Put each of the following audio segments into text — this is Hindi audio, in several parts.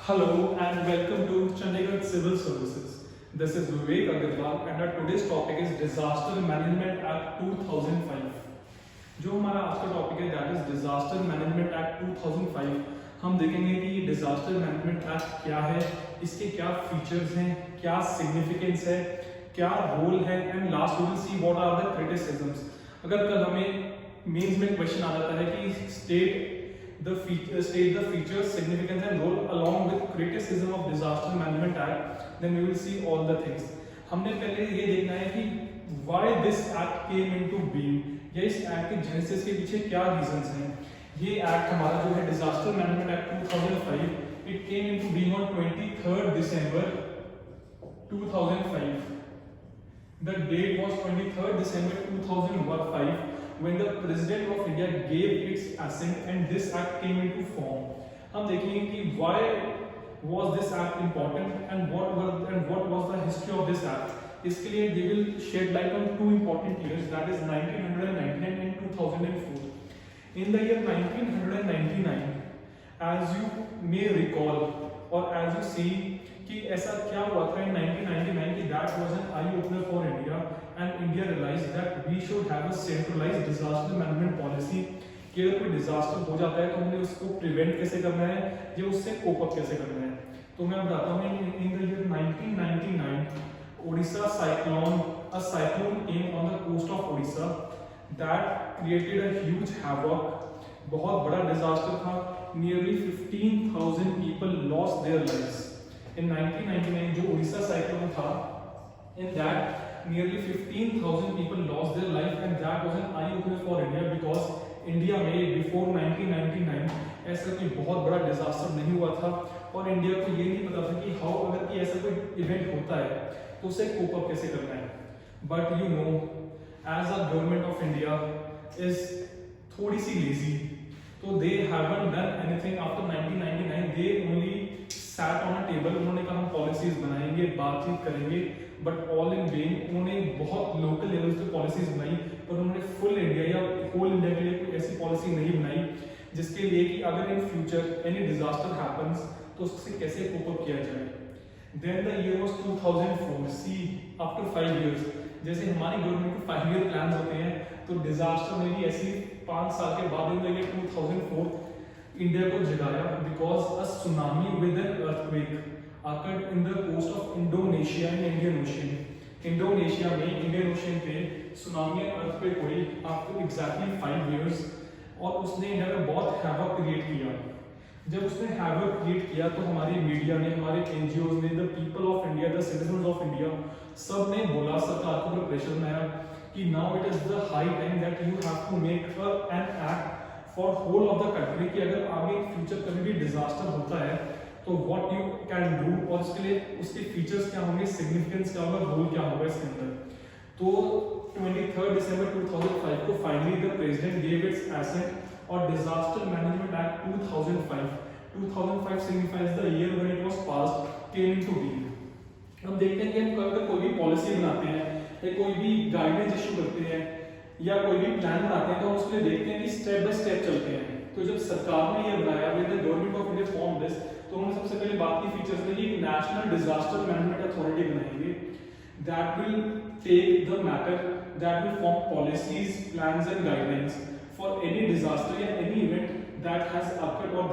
Hello and welcome to Chandigarh Civil Services. This is Vivek Agarwal and our today's topic is Disaster Management Act 2005. जो हमारा आज का टॉपिक है that is disaster management act 2005. हम देखेंगे कि ये डिजास्टर मैनेजमेंट एक्ट क्या है, इसके क्या फीचर्स हैं, क्या सिग्निफिकेंस है, क्या रोल है and last we will see what are the criticisms. अगर कल हमें मेंस में क्वेश्चन आ जाता है कि state the features, significance and role along with criticism of disaster management act, then we will see all the things. हमने पहले ये देखना है कि why this act came into being, या इस एक्ट के जेनेसिस के पीछे क्या रीजंस हैं. ये एक्ट हमारा जो है disaster management act 2005, it came into being on 23rd December 2005. The date was 23rd December 2005 when the President of India gave its assent and this act came into form. हम देखेंगे कि why was this act important and what was the history of this act. इसके लिए we will shed light on two important years, that is 1999 and 2004. In the year 1999, as you may recall or as you see कि ऐसा क्या हुआ था in 1999 कि that was an eye opener for India and India realized that we should have a centralized disaster management policy. कि अगर कोई डिजास्टर हो जाता है तो हमें उसको प्रिवेंट कैसे करना है या उससे कोप अप कैसे करना है. तो मैं बताता हूँ in the year 1999 Odisha cyclone, a cyclone came on the coast of Odisha that created a huge havoc. बहुत बड़ा डिजास्टर था. Nearly 15,000 people lost their lives. In 1999 जो उड़ीसा साइक्लोन था, in that nearly 15,000 people lost their life and that was an eye opener for India because India में before 1999 ऐसा कोई बहुत बड़ा डिजास्टर नहीं हुआ था और इंडिया को ये नहीं पता था कि हाउ अगर कि ऐसा कोई इवेंट होता है तो उसे कोप अप कैसे करना है. But you know as a government of India is थोड़ी सी लेजी, तो they haven't done anything after 1999. They only sat on a table. उन्होंने कहा हम पॉलिसीज बनाएंगे, बातचीत करेंगे, बट ऑल इन वेन. उन्होंने बहुत लोकल लेवल पे पॉलिसीज बनाई पर उन्होंने फुल इंडिया या होल इंडिया के लिए कोई ऐसी पॉलिसी नहीं बनाई जिसके लिए कि अगर in future any disaster happens तो उससे कैसे कोप अप किया जाए. Then the year was 2004. See after 5 years, जैसे हमारी गवर्नमेंट के 5 ईयर प्लान होते हैं तो डिजास्टर में भी ऐसी 5 साल के बाद इन द ईयर 2004 इंडिया को जगाया because a tsunami with an earthquake occurred in the coast of Indonesia and Indian Ocean. Indonesia में इंडियन ओशन पे सुनामी अर्थक्वेक हुई आफ्टर एग्जैक्टली 5 इयर्स और उसने इंडिया में बहुत हैवक क्रिएट किया. जब उसने हैवक क्रिएट किया तो हमारी मीडिया ने, हमारे एनजीओ ने, the people of India, the citizens of India, सब ने बोला, सरकार को ऊपर प्रेशर बनाया कि now it is the high time that you have to make an act for whole of the country कि अगर आगे फ्यूचर कभी भी डिजास्टर होता है तो व्हाट यू कैन डू और उसके लिए उसके फीचर्स क्या होंगे, सिग्निफिकेंस क्या होगा, रोल क्या होगा इसके अंदर. तो 23rd December 2005 को finally the president gave its assent और disaster management act 2005 signifies the year when it was passed came into being. हम देखते हैं कि हम अगर कोई भी पॉलिसी बनाते हैं या कोई भी गाइडेंस इशू करते हैं या कोई भी प्लान बनाते हैं तो हम उसके लिए देखते हैं कि स्टेप बाय स्टेप चलते हैं. तो जब सरकार ने ये बनाया, when the government of India form this, तो उन्होंने सबसे पहले बात की फीचर्स में कि नेशनल डिजास्टर मैनेजमेंट अथॉरिटी बनाएंगे that will take the matter, that will form policies, plans and guidelines for any disaster या any event that has occurred और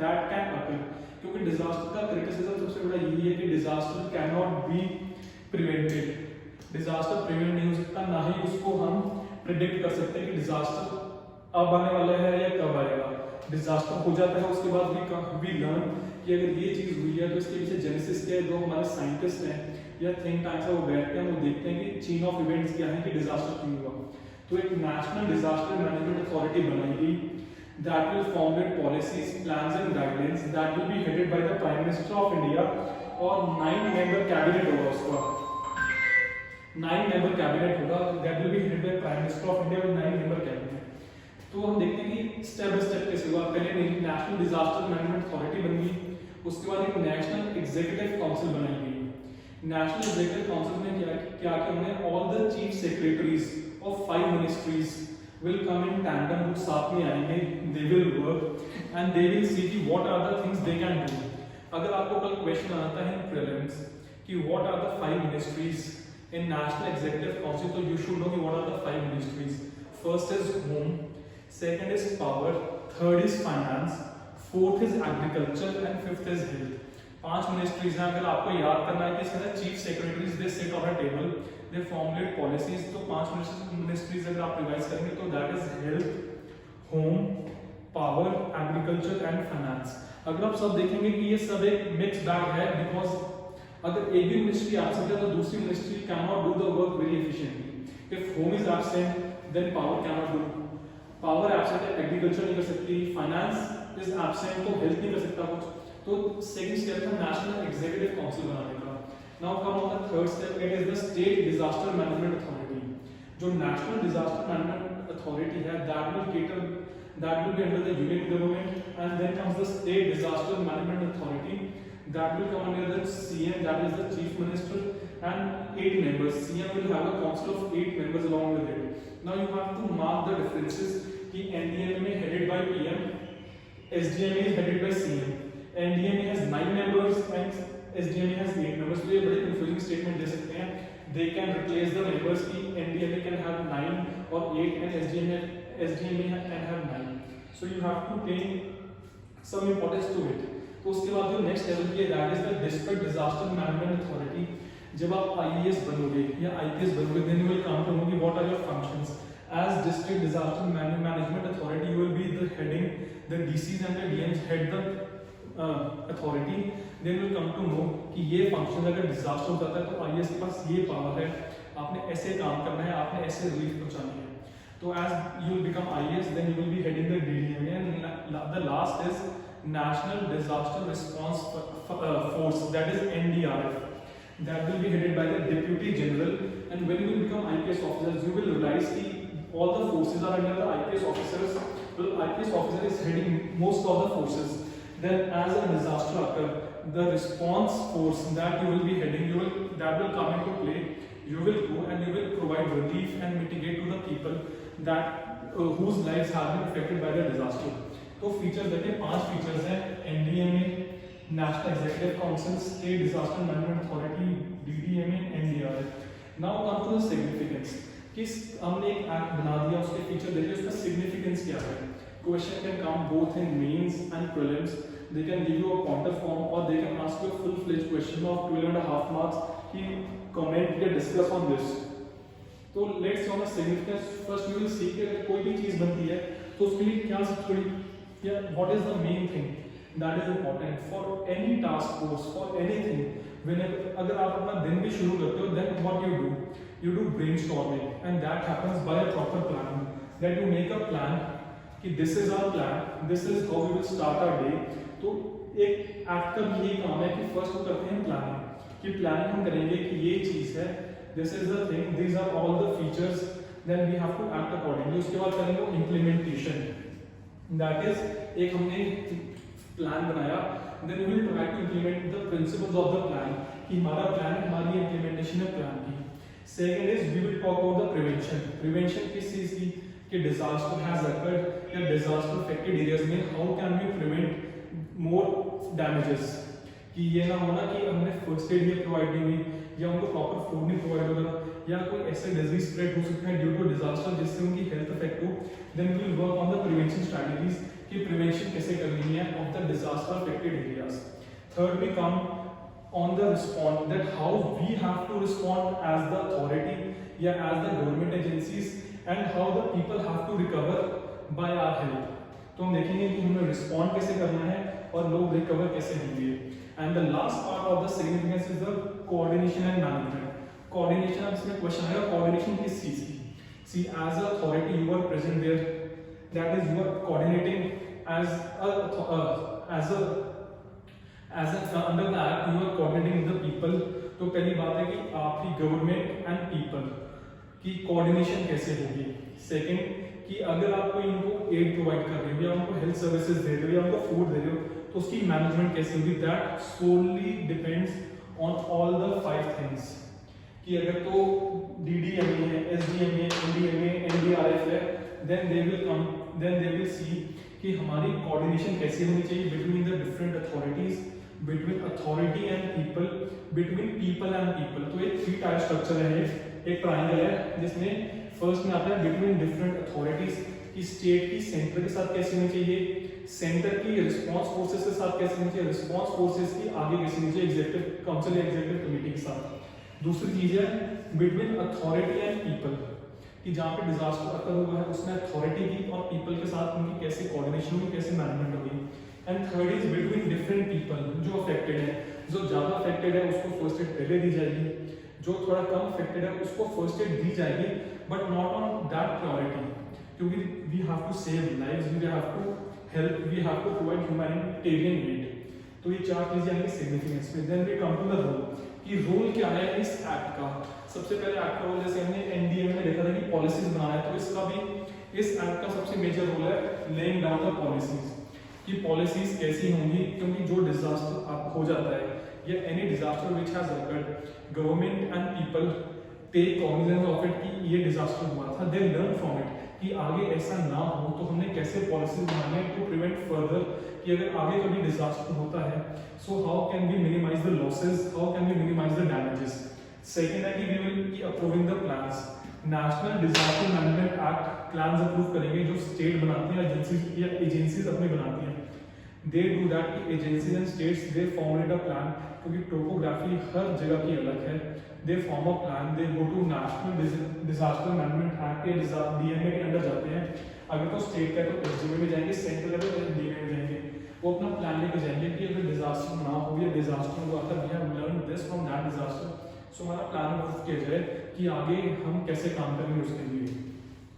दैट कैन अकर. क्योंकि डिजास्टर का क्रिटिसिज्म सबसे बड़ा यही है कि disaster can not be prevented. Disaster prevent नहीं हो सकता, ना ही उसको हम प्रिडिक्ट कर सकते हैं कि डिजास्टर अब आने वाला है या कब आएगा. डिजास्टर हो जाता है उसके बाद वी लर्न कि अगर ये चीज हुई है तो इसके पीछे जेनेसिस क्या है. जो हमारे साइंटिस्ट हैं या थिंक टैंक्स है वो बैठते हैं, वो देखते हैं कि चेन ऑफ इवेंट्स क्या है कि डिजास्टर क्यों हुआ. तो एक नेशनल डिजास्टर मैनेजमेंट अथॉरिटी बनाएगी that will formulate policies, plans and guidelines that will be headed by the prime minister of India और 9 मेंबर कैबिनेट होगा उसका. 9 मेंबर कैबिनेट होगा that will be headed by prime minister of India with 9 member cabinet. तो हम देखते हैं कि स्टेप बाय स्टेप कैसे हुआ. पहले नेशनल डिजास्टर मैनेजमेंट अथॉरिटी बन गई, उसके बाद एक नेशनल एग्जीक्यूटिव काउंसिल बनाई गई. नेशनल एग्जीक्यूटिव काउंसिल में क्या किया, उन्होंने all the chief secretaries of 5 ministries will come in tandem, वो साथ में आएंगे, they will work and they will see कि what are the things they can do. अगर आपको कल क्वेश्चन आता है इन प्रीलिम्स कि what are the 5 ministries in national executive council, तो यू शुड नो कि what are the 5 ministries. First is home, second is power, third is finance, fourth is agriculture and fifth is health. 5 ministries हैं. अगर आपको याद करना है कि इसके अंदर chief secretaries they sit on a table, they formulate policies. तो 5 मिनिस्ट्रीज अगर आप रिवाइज करेंगे तो that is health, home, power, agriculture and finance. अगर आप सब देखेंगे कि ये सब एक मिक्स बैग है, बिकॉज अगर एक भी मिनिस्ट्री एब्सेंट है तो दूसरी ministry can not do the work very efficiently. If home is absent then power can not do, power absent है एग्रीकल्चर नहीं कर सकती, फाइनेंस इज एब्सेंट तो हेल्थ नहीं कर सकता कुछ. तो सेकंड स्टेप है नेशनल एग्जीक्यूटिव काउंसिल बनाने का. Now come on the third step, it is the state disaster management authority. जो नेशनल डिजास्टर मैनेजमेंट अथॉरिटी है that will be under the union government, and then comes the state disaster management authority that will come under the CM, that is the chief minister, and 8 members. CM will have a council of 8 members along with it. Now you have to mark the differences कि NDMA headed by PM, SDMA is headed by CM. NDMA has 9 members and SDMA has 8 members. तो ये बड़े confusing statement दे सकते हैं. They can replace the members कि NDMA can have 9 or 8 and SDMA can have 9. So you have to pay some importance to it. तो उसके बाद जो नेक्स्ट लेवल की है that is the district disaster management authority. जब आप IAS बनोगे या IPS बनोगे then you will come to know कि what are your functions. As district disaster management authority, you will be the heading, the DCs and the DMs head the authority. Then will come to know कि ये फंक्शन अगर डिजास्टर हो जाता है तो IAS के पास ये पावर है, आपने ऐसे काम करना है, आपने ऐसे रिलीफ पहुंचानी है. तो as you will become IAS, then you will be heading the DDMA, and the last is National Disaster Response Force, that is NDRF. That will be headed by the Deputy General. And when you will become IPS officers, you will realize that all the forces are under the IPS officers. Well, IPS officer is heading most of the forces. Then, as a disaster occurs, the response force that you will be heading, that will come into play. You will go and you will provide relief and mitigate to the people that whose lives have been affected by the disaster. तो फीचर्स देखिए 5 फीचर्स हैं NDMA, national executive council, state disaster management authority, DDMA, NDRF. Now come to the significance. किस हमने एक एक्ट बना दिया, उसके फीचर देखिए, उसका सिग्निफिकेंस क्या है. Question can come both in mains and prelims. They can give you a counter form और they can ask you a full fledged question of 12.5 marks कि कमेंट या डिस्कस ऑन दिस. तो let's see on the significance. First we will see कि अगर कोई भी चीज बनती है तो उसके लिए क्या सबसे बड़ी या what is the main thing that is important for any task force, for anything. Whenever अगर आप अपना दिन भी शुरू करते हो then what you do brainstorming, and that happens by a proper plan. That you make a plan कि this is our plan, this is how we will start our day. तो एक एक्ट का भी यही काम है कि फर्स्ट तो करते हैं प्लानिंग, कि प्लानिंग हम करेंगे कि ये चीज है, this is the thing, these are all the features, then we have to act accordingly. उसके बाद करेंगे implementation. That is एक हमने प्लान बनाया, then we will try to implement the principles of the plan कि हमारा प्लान, हमारी implementation है प्लान की. Second is we will talk about the prevention. Prevention किस चीज की, कि disaster has occurred या disaster affected areas में how can we prevent more damages. कि ये ना होना कि हमने first aid भी provide नहीं हुई या उनको proper food नहीं provide होगा या कोई ऐसे disease spread हो सकता है due to disaster जिससे उनकी health affect हो. Then we will work on the prevention strategies कि prevention कैसे करनी है of the disaster affected areas. Third we come on the response, that how we have to respond as the authority या as the government agencies and how the people have to recover by our help. तो हम देखेंगे कि हमें respond कैसे करना है और लोग recover कैसे होंगे. And the last part of the significance is the coordination and management. Coordination, अब इसमें question आएगा coordination किस चीज की. See, as a authority you are present there, that is you are coordinating under the act you are coordinating with the people. तो पहली बात है कि आपकी गवर्नमेंट एंड पीपल की कोऑर्डिनेशन कैसे होगी. सेकंड कि अगर आप कोई इनको एड प्रोवाइड कर रहे हो या उनको हेल्थ सर्विसेज दे रहे हो या उनको फूड दे रहे हो तो उसकी मैनेजमेंट कैसे होगी. That solely depends on all the 5 things. कि अगर तो DDMA है, SDMA, NDMA, NDRF है, then they will see कि हमारी कोऑर्डिनेशन कैसे होनी चाहिए between the different authorities between authority and people, between people and people. तो एक 3 टायर स्ट्रक्चर है, एक ट्राइंगल है जिसमें फर्स्ट में आता है बिटवीन डिफरेंट अथॉरिटीज की, स्टेट की सेंटर के साथ कैसी होनी चाहिए, सेंटर की रिस्पांस फोर्सेस के साथ कैसी होनी चाहिए, रिस्पांस फोर्सेस की आगे कैसी होनी चाहिए एग्जीक्यूटिव काउंसिल या एग्जीक्यूटिव कमेटी के साथ। दूसरी चीज है बिटवीन अथॉरिटी एंड पीपल, कि जहाँ पे डिजास्टर अकर हुआ है उसमें अथॉरिटी की और पीपल के साथ उनकी कैसे कोऑर्डिनेशन होगी, कैसे मैनेजमेंट होगी। And third is between different people, जो अफेक्टेड है, जो ज्यादा अफेक्टेड है उसको फर्स्ट एड पहले दी जाएगी, जो थोड़ा कम अफेक्टेड है उसको फर्स्ट एड दी जाएगी, but not on that priority, क्योंकि we have to save lives, we have to help, we have to provide humanitarian aid. तो ये 4 चीजें आएंगी सिग्निफिकेंस में। Then we come to the role, कि रोल क्या है इस एक्ट का। सबसे पहले एक्ट का रोल, जैसे हमने एनडीएम में देखा था कि पॉलिसीज बनाना है, तो इसका भी इस एक्ट का सबसे मेजर रोल है लेइंग डाउन द पॉलिसीज, कि पॉलिसीज कैसी होंगी, क्योंकि जो डिजास्टर आप हो जाता है या any disaster which has occurred, government and people take cognisance of it कि ये डिजास्टर हुआ था, दे लर्न फ्रॉम इट कि आगे ऐसा ना हो, तो हमने कैसे पॉलिसीज बनाने टू प्रिवेंट फर्दर, कि अगर आगे कभी डिजास्टर होता है so how can we minimise the losses, how can we minimise the damages. Second है कि we will be approving the plans, national disaster management act plans approve करेंगे जो स्टेट बनाती हैं या एजेंसीज अपनी बनाती हैं। They do that, agencies and states they formulate a plan, क्योंकि टोपोग्राफी हर जगह की अलग है। They form a plan, they go to national disaster management act या डीएमए के अंडर जाते हैं। अगर तो स्टेट का तो एसडीएमए में जाएंगे, सेंट्रल का तो डीएमए में जाएंगे, वो अपना प्लान लेकर जाएंगे कि अगर डिजास्टर ना हो या डिजास्टर हुआ था, we have learn this from that disaster, so हमारा प्लान अप्रूव किया जाए कि आगे हम कैसे काम करेंगे उसके लिए।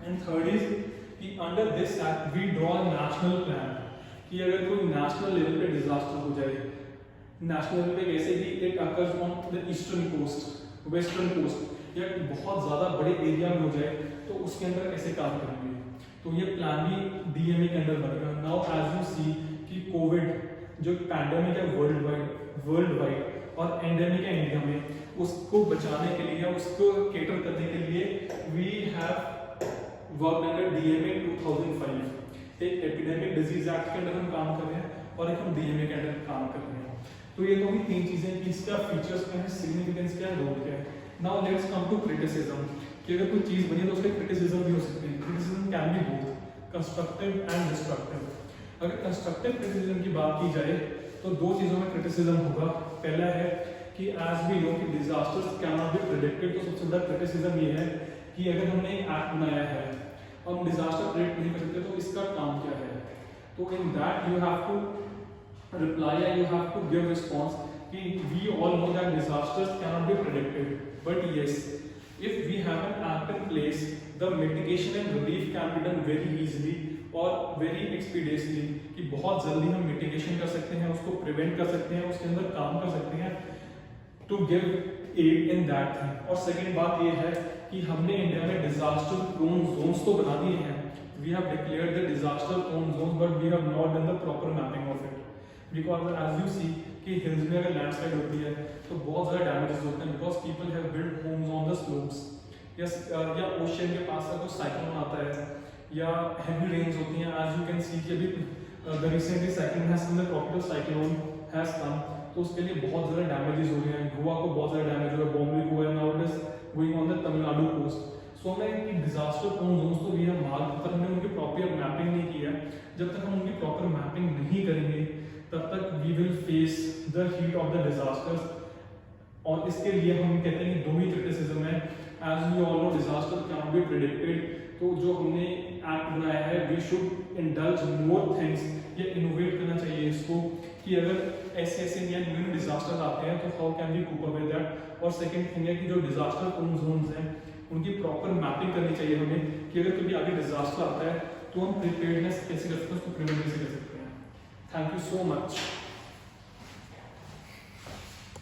एंड थर्ड इज कि under this act we draw a national plan, कि अगर कोई नेशनल लेवल पे डिजास्टर हो जाए, नेशनल लेवल पे कैसे कि it occurs on the eastern coast, western coast, या बहुत ज्यादा बड़े एरिया में हो जाए, तो उसके अंदर कैसे काम करेंगे। तो ये प्लान भी डीएमए के अंदर बनेगा। नाउ एज यू सी कि कोविड जो पैंडेमिक है वर्ल्ड वाइड और एंडेमिक है इंडिया में, उसको बचाने के लिए, उसको केटर करने के लिए we have worked under DMA 2005। एक एपिडेमिक डिजीज एक्ट के अंदर हम काम कर रहे हैं और एक हम डीएमए के अंदर काम कर रहे हैं। तो ये तो भी 3 चीजें कि इसका फीचर्स क्या है, सिग्निफिकेंस क्या है, रोल क्या है। Now let's come to criticism, कि अगर कोई चीज बनी है तो उसके क्रिटिसिज्म भी हो सकते हैं। Criticism can be both constructive and destructive. अगर कंस्ट्रक्टिव क्रिटिसिज्म की बात की जाए तो 2 चीजों में क्रिटिसिज्म होगा। पहला है कि एज वी नो कि disasters can not be predicted, तो सबसे बड़ा क्रिटिसिज्म ये है कि अगर हमने एक एक्ट बनाया है और हम डिजास्टर प्रेडिक्ट नहीं कर सकते, तो इसका काम क्या है। तो in that you have to reply या you have to give response कि we all know that disasters can not be predicted, but yes if we have an act in place, the mitigation and relief can be done very easily और very expeditiously, कि बहुत जल्दी हम मिटिगेशन कर सकते हैं, उसको प्रिवेंट कर सकते हैं, उसके अंदर काम कर सकते हैं to give aid in that thing. और सेकेंड बात ये है कि हमने इंडिया में डिजास्टर प्रोन जोन्स तो बना दिए हैं, we have declared the disaster prone zones, but we have not done the proper mapping of it, because as you see कि हिल्स में अगर लैंडस्लाइड होती है तो बहुत ज़्यादा डैमेजेस होते हैं, because people have build Holmes on the slopes, या ओशन के पास का कुछ साइक्लोन आता है या हेवी रेन्स होती हैं। एज यू कैन सी कि अभी the recently cyclone has come, the tropical cyclone has come, तो उसके लिए बहुत ज़्यादा डैमेजेस हो रहे हैं। गोवा को बहुत ज़्यादा डैमेज हुआ है, बॉम्बे को है, now it is going on the Tamil Nadu coast. So हमें डिजास्टर प्रोन जोन्स तो भी हम मार्क, पर हमने उनकी प्रॉपर मैपिंग नहीं की है। जब तक हम उनकी प्रॉपर मैपिंग नहीं करेंगे तब तक we will face the heat of the disasters. और इसके लिए हम कहते हैं कि 2 ही क्रिटिसिज्म है। As we all know disaster can not be predicted, तो जो हमने एक्ट बनाया है we should indulge more things, या इनोवेट करना चाहिए इसको कि अगर ऐसे या न्यू डिजास्टर आते हैं तो how can we cope up with that. और सेकंड थिंग है कि जो डिजास्टर प्रोन जोन्स हैं उनकी प्रॉपर मैपिंग करनी चाहिए हमें, कि अगर कभी आगे डिजास्टर आता है तो हम प्रिपेयर्डनेस कैसे कर सकते हैं, उसको प्रिवेंट कैसे कर सकते हैं। Thank you so much.